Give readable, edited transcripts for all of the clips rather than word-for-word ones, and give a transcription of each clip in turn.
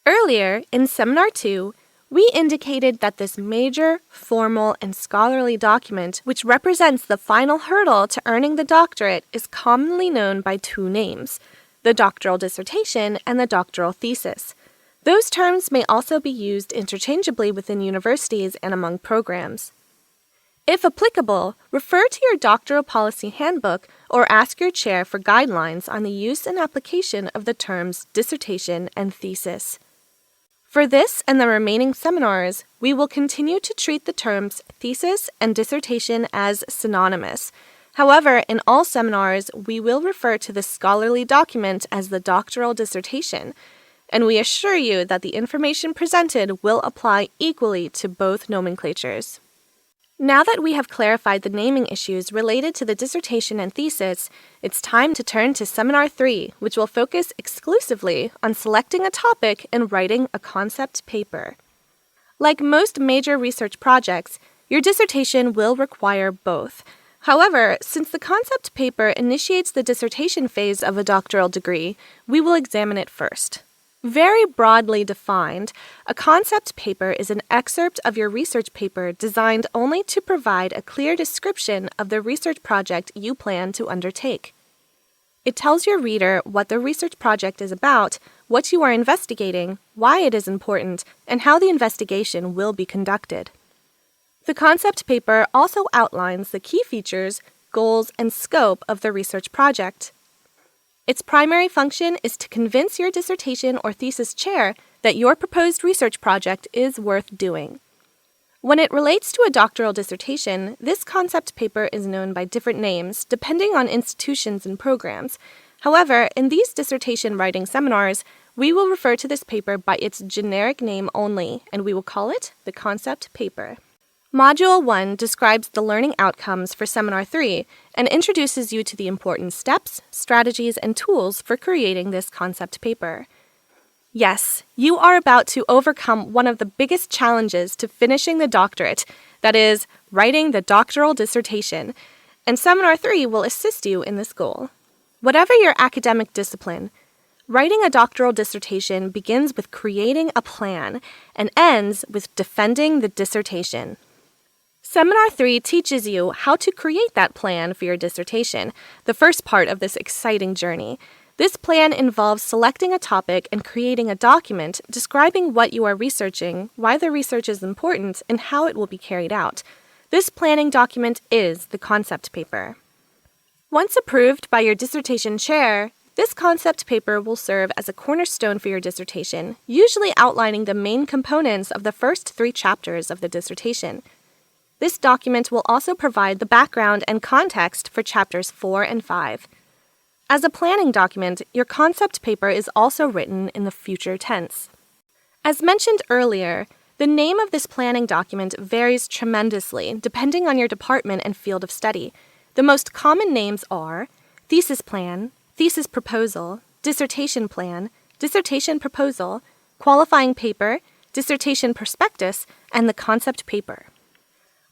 Earlier, in Seminar 2, we indicated that this major, formal, and scholarly document, which represents the final hurdle to earning the doctorate, is commonly known by two names, the doctoral dissertation and the doctoral thesis. Those terms may also be used interchangeably within universities and among programs. If applicable, refer to your doctoral policy handbook or ask your chair for guidelines on the use and application of the terms dissertation and thesis. For this and the remaining seminars, we will continue to treat the terms thesis and dissertation as synonymous. However, in all seminars, we will refer to the scholarly document as the doctoral dissertation, and we assure you that the information presented will apply equally to both nomenclatures. Now that we have clarified the naming issues related to the dissertation and thesis, it's time to turn to Seminar 3, which will focus exclusively on selecting a topic and writing a concept paper. Like most major research projects, your dissertation will require both. However, since the concept paper initiates the dissertation phase of a doctoral degree, we will examine it first. Very broadly defined, a concept paper is an excerpt of your research paper designed only to provide a clear description of the research project you plan to undertake. It tells your reader what the research project is about, what you are investigating, why it is important, and how the investigation will be conducted. The concept paper also outlines the key features, goals, and scope of the research project. Its primary function is to convince your dissertation or thesis chair that your proposed research project is worth doing. When it relates to a doctoral dissertation, this concept paper is known by different names depending on institutions and programs. However, in these dissertation writing seminars, we will refer to this paper by its generic name only, and we will call it the concept paper. Module 1 describes the learning outcomes for Seminar 3 and introduces you to the important steps, strategies, and tools for creating this concept paper. Yes, you are about to overcome one of the biggest challenges to finishing the doctorate, that is, writing the doctoral dissertation, and Seminar 3 will assist you in this goal. Whatever your academic discipline, writing a doctoral dissertation begins with creating a plan and ends with defending the dissertation. Seminar 3 teaches you how to create that plan for your dissertation, the first part of this exciting journey. This plan involves selecting a topic and creating a document describing what you are researching, why the research is important, and how it will be carried out. This planning document is the concept paper. Once approved by your dissertation chair, this concept paper will serve as a cornerstone for your dissertation, usually outlining the main components of the first 3 chapters of the dissertation. This document will also provide the background and context for chapters 4 and 5. As a planning document, your concept paper is also written in the future tense. As mentioned earlier, the name of this planning document varies tremendously depending on your department and field of study. The most common names are thesis plan, thesis proposal, dissertation plan, dissertation proposal, qualifying paper, dissertation prospectus, and the concept paper.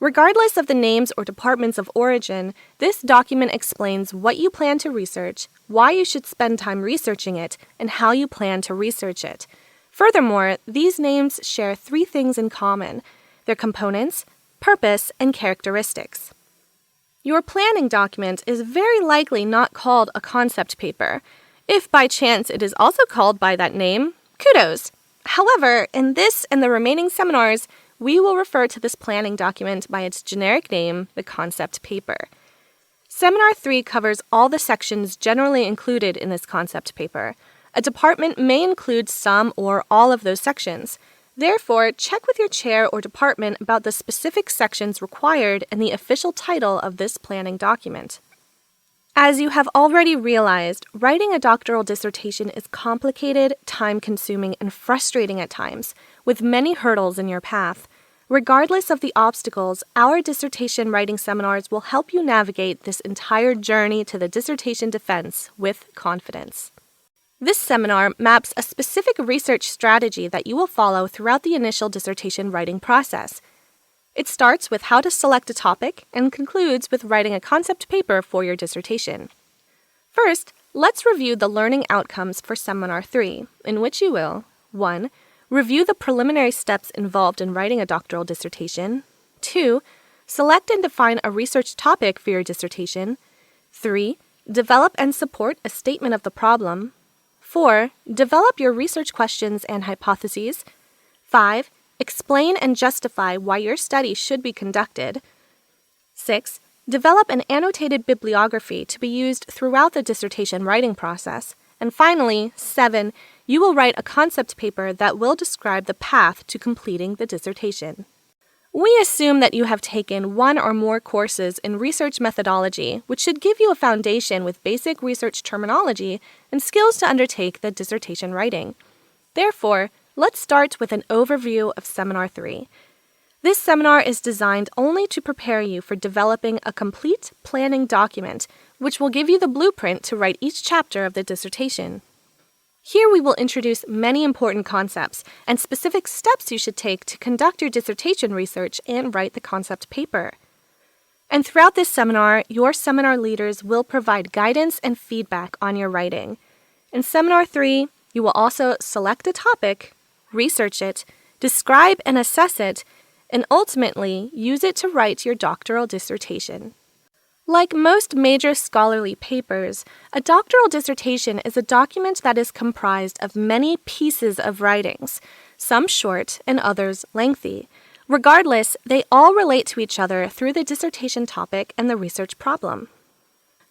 Regardless of the names or departments of origin, this document explains what you plan to research, why you should spend time researching it, and how you plan to research it. Furthermore, these names share 3 things in common: their components, purpose, and characteristics. Your planning document is very likely not called a concept paper. If by chance it is also called by that name, kudos! However, in this and the remaining seminars, we will refer to this planning document by its generic name, the concept paper. Seminar 3 covers all the sections generally included in this concept paper. A department may include some or all of those sections. Therefore, check with your chair or department about the specific sections required and the official title of this planning document. As you have already realized, writing a doctoral dissertation is complicated, time-consuming, and frustrating at times, with many hurdles in your path. Regardless of the obstacles, our dissertation writing seminars will help you navigate this entire journey to the dissertation defense with confidence. This seminar maps a specific research strategy that you will follow throughout the initial dissertation writing process. It starts with how to select a topic and concludes with writing a concept paper for your dissertation. First, let's review the learning outcomes for Seminar 3, in which you will 1. Review the preliminary steps involved in writing a doctoral dissertation. 2. Select and define a research topic for your dissertation. 3. Develop and support a statement of the problem. 4. Develop your research questions and hypotheses. 5. Explain and justify why your study should be conducted. 6. Develop an annotated bibliography to be used throughout the dissertation writing process. And finally, 7. You will write a concept paper that will describe the path to completing the dissertation. We assume that you have taken one or more courses in research methodology, which should give you a foundation with basic research terminology and skills to undertake the dissertation writing. Therefore, let's start with an overview of Seminar 3. This seminar is designed only to prepare you for developing a complete planning document, which will give you the blueprint to write each chapter of the dissertation. Here we will introduce many important concepts and specific steps you should take to conduct your dissertation research and write the concept paper. And throughout this seminar, your seminar leaders will provide guidance and feedback on your writing. In Seminar 3, you will also select a topic, research it, describe and assess it, and ultimately use it to write your doctoral dissertation. Like most major scholarly papers, a doctoral dissertation is a document that is comprised of many pieces of writings, some short and others lengthy. Regardless, they all relate to each other through the dissertation topic and the research problem.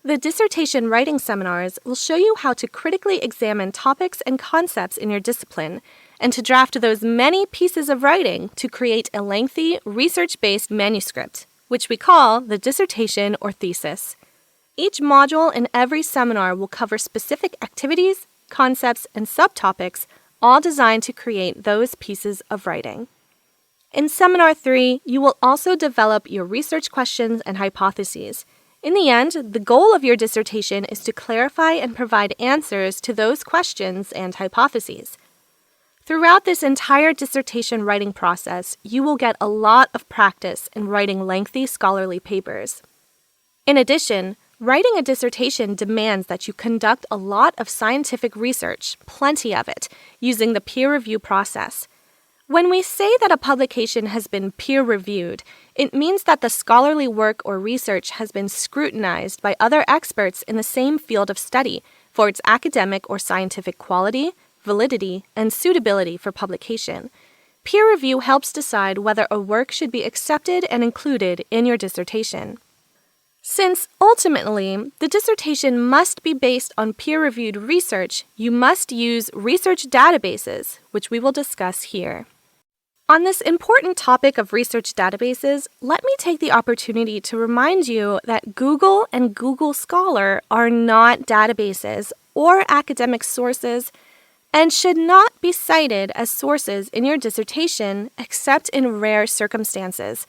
The dissertation writing seminars will show you how to critically examine topics and concepts in your discipline, and to draft those many pieces of writing to create a lengthy, research-based manuscript, which we call the dissertation or thesis. Each module in every seminar will cover specific activities, concepts, and subtopics, all designed to create those pieces of writing. In Seminar 3, you will also develop your research questions and hypotheses. In the end, the goal of your dissertation is to clarify and provide answers to those questions and hypotheses. Throughout this entire dissertation writing process, you will get a lot of practice in writing lengthy scholarly papers. In addition, writing a dissertation demands that you conduct a lot of scientific research, plenty of it, using the peer review process. When we say that a publication has been peer-reviewed, it means that the scholarly work or research has been scrutinized by other experts in the same field of study for its academic or scientific quality, validity, and suitability for publication. Peer review helps decide whether a work should be accepted and included in your dissertation. Since, ultimately, the dissertation must be based on peer-reviewed research, you must use research databases, which we will discuss here. On this important topic of research databases, let me take the opportunity to remind you that Google and Google Scholar are not databases or academic sources and should not be cited as sources in your dissertation except in rare circumstances.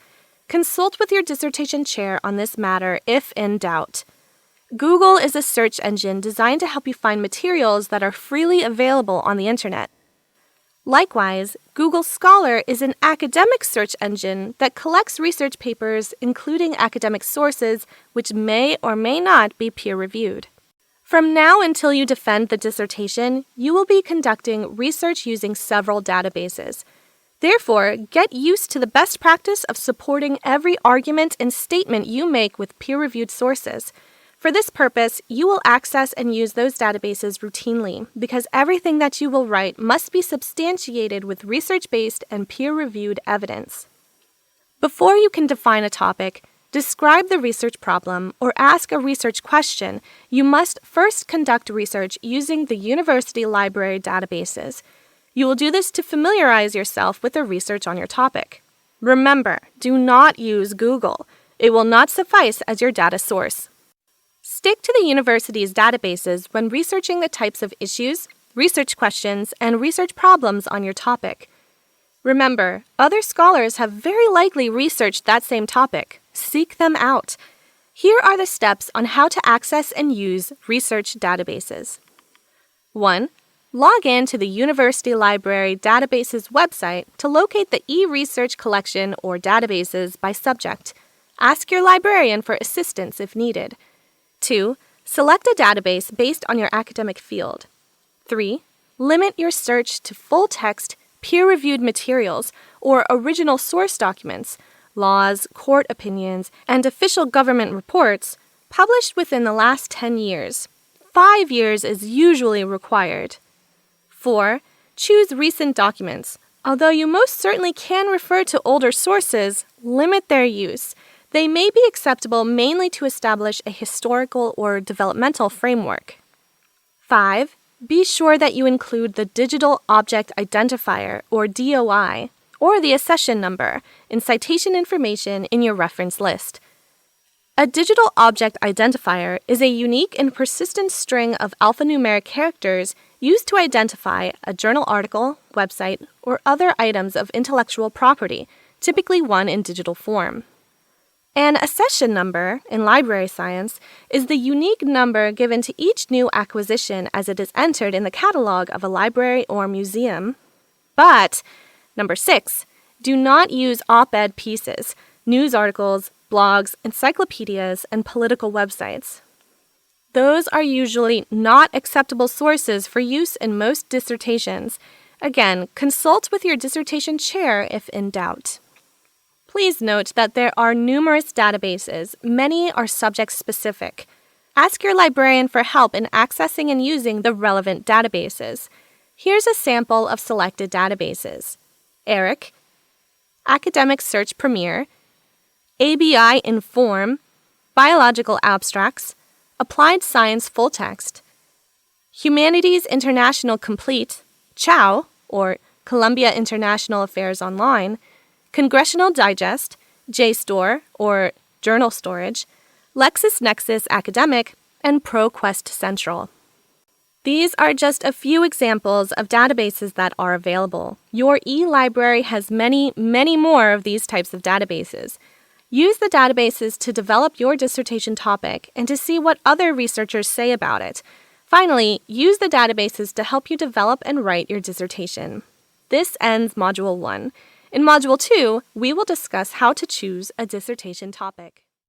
Consult with your dissertation chair on this matter if in doubt. Google is a search engine designed to help you find materials that are freely available on the internet. Likewise, Google Scholar is an academic search engine that collects research papers, including academic sources, which may or may not be peer-reviewed. From now until you defend the dissertation, you will be conducting research using several databases. Therefore, get used to the best practice of supporting every argument and statement you make with peer-reviewed sources. For this purpose, you will access and use those databases routinely because everything that you will write must be substantiated with research-based and peer-reviewed evidence. Before you can define a topic, describe the research problem, or ask a research question, you must first conduct research using the university library databases. You will do this to familiarize yourself with the research on your topic. Remember, do not use Google. It will not suffice as your data source. Stick to the university's databases when researching the types of issues, research questions, and research problems on your topic. Remember, other scholars have very likely researched that same topic. Seek them out. Here are the steps on how to access and use research databases. 1. Log in to the University Library Databases website to locate the e-research collection or databases by subject. Ask your librarian for assistance if needed. 2. Select a database based on your academic field. 3. limit your search to full-text, peer-reviewed materials or original source documents, laws, court opinions, and official government reports published within the last 10 years. 5 years is usually required. 4. Choose recent documents. Although you most certainly can refer to older sources, limit their use. They may be acceptable mainly to establish a historical or developmental framework. 5. Be sure that you include the Digital Object Identifier, or DOI, or the accession number in citation information in your reference list. A Digital Object Identifier is a unique and persistent string of alphanumeric characters used to identify a journal article, website, or other items of intellectual property, typically one in digital form. An accession number, in library science, is the unique number given to each new acquisition as it is entered in the catalog of a library or museum. But, number 6, do not use op-ed pieces, news articles, blogs, encyclopedias, and political websites. Those are usually not acceptable sources for use in most dissertations. Again, consult with your dissertation chair if in doubt. Please note that there are numerous databases. Many are subject-specific. Ask your librarian for help in accessing and using the relevant databases. Here's a sample of selected databases: ERIC, Academic Search Premier, ABI Inform, Biological Abstracts, Applied Science Full Text, Humanities International Complete, CHOW, or Columbia International Affairs Online, Congressional Digest, JSTOR, or Journal Storage, LexisNexis Academic, and ProQuest Central. These are just a few examples of databases that are available. Your e-library has many, many more of these types of databases. Use the databases to develop your dissertation topic and to see what other researchers say about it. Finally, use the databases to help you develop and write your dissertation. This ends Module 1. In Module 2, we will discuss how to choose a dissertation topic.